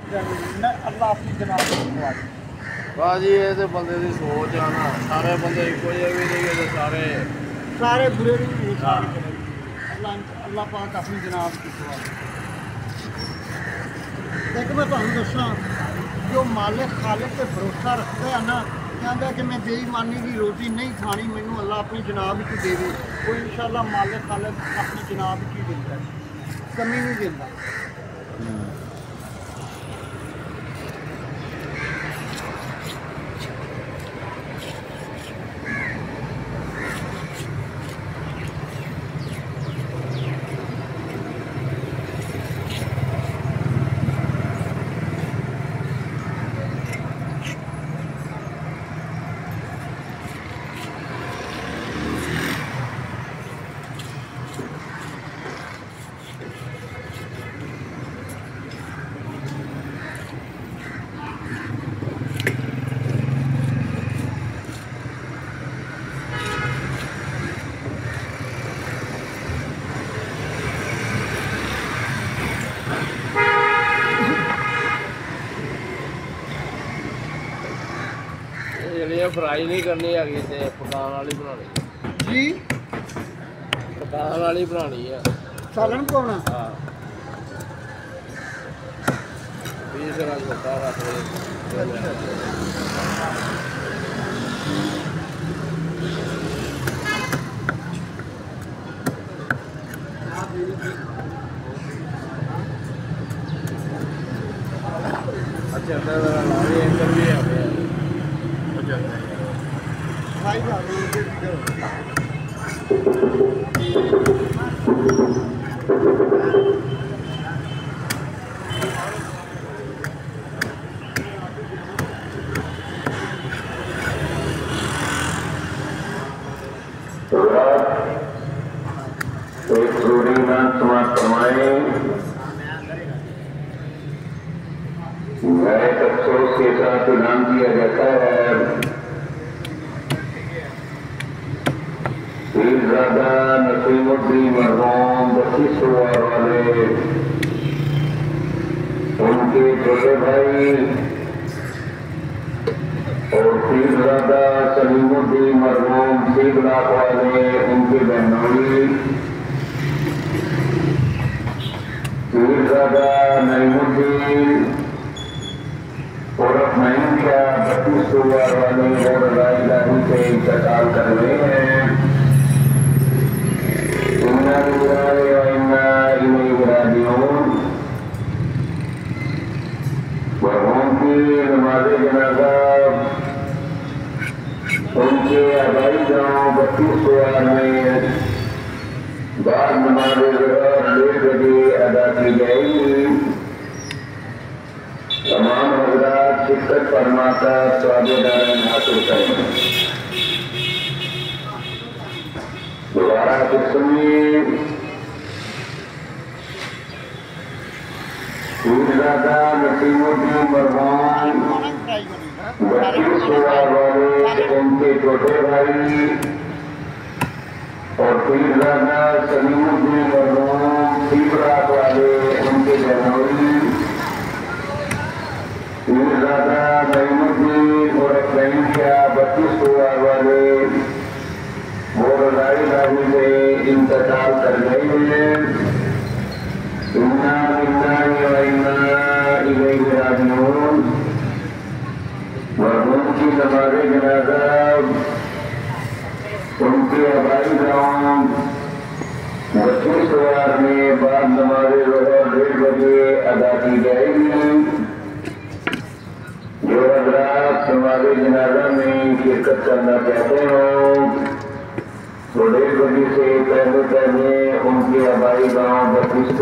अल्लाह अपनी जनाब को भाजी ये तो बंदे की सोच है ना, सारे बंदे एको जे भी नहीं है, सारे सारे बुरे नहीं है, अल्लाह अल्लाह पाक अपनी जनाब की दुआ। देख मैं तुम दसा जो मालिक खालिक पे भरोसा रखता है ना, कहता कि मैं बेईमानी की रोटी नहीं खानी, मैनू अल्लाह अपनी जनाब की दे दे, वो इंशाअल्लाह मालिक खालिक अपनी जनाब की देता है, कमी नहीं देता। फ्राई नहीं करनी हैगी, पकाने वाली बनानी जी, पकाने वाली बनानी है, सालन पाना। हाँ 20 ग्राम छोटा रख अच्छा अंदर भी है भाई एक सूरी नाम समाप्त करवाए। नए अफसोस के साथ इनाम दिया जाता है पीरजादा नसीमुद्दीन मरहूम 25 वाले उनके छोटे भाई और पीरजादा सलीमुद्दीन मरहूम 3 लाख वाले उनके बहनोई, पीरजादा नईमुद्दीन और महिंद्रा 32 वाले और राजधानी से इंतकाल कर रहे हैं। मरहूम की नमाज जनाजा उनके आबाई गाँव 32 में बाद नमाज 1:30 बजे अदा की जाएगी। तमाम हजरात शिरकत फरमाकर स्वागत हासिल करें। दोबारा कुछ सुनिए। पीरजादा नसीमुद्दीन मरहूम 32 वाले उनके छोटे भाई और पीरजादा सलीमुद्दीन मरहूम 3 लाख वाले उनके बहनोई, पीरजादा नईमुद्दीन और महिंद्रा 32 वाले और राजधानी से इंतकाल कर गए हैं। इन्ना लिल्लाहि व इन्ना इलैहि राजिऊन। मरहूम की नमाज जनाजा उनके आबाई गाँव 25 में बाद नमाज 1:30 बजे अदा की जाएगी। जो हजरात नमाज जनाजा में शिरकत करना चाहते हो तो 1:30 बजे से पहले उनके आबाई गाँव 32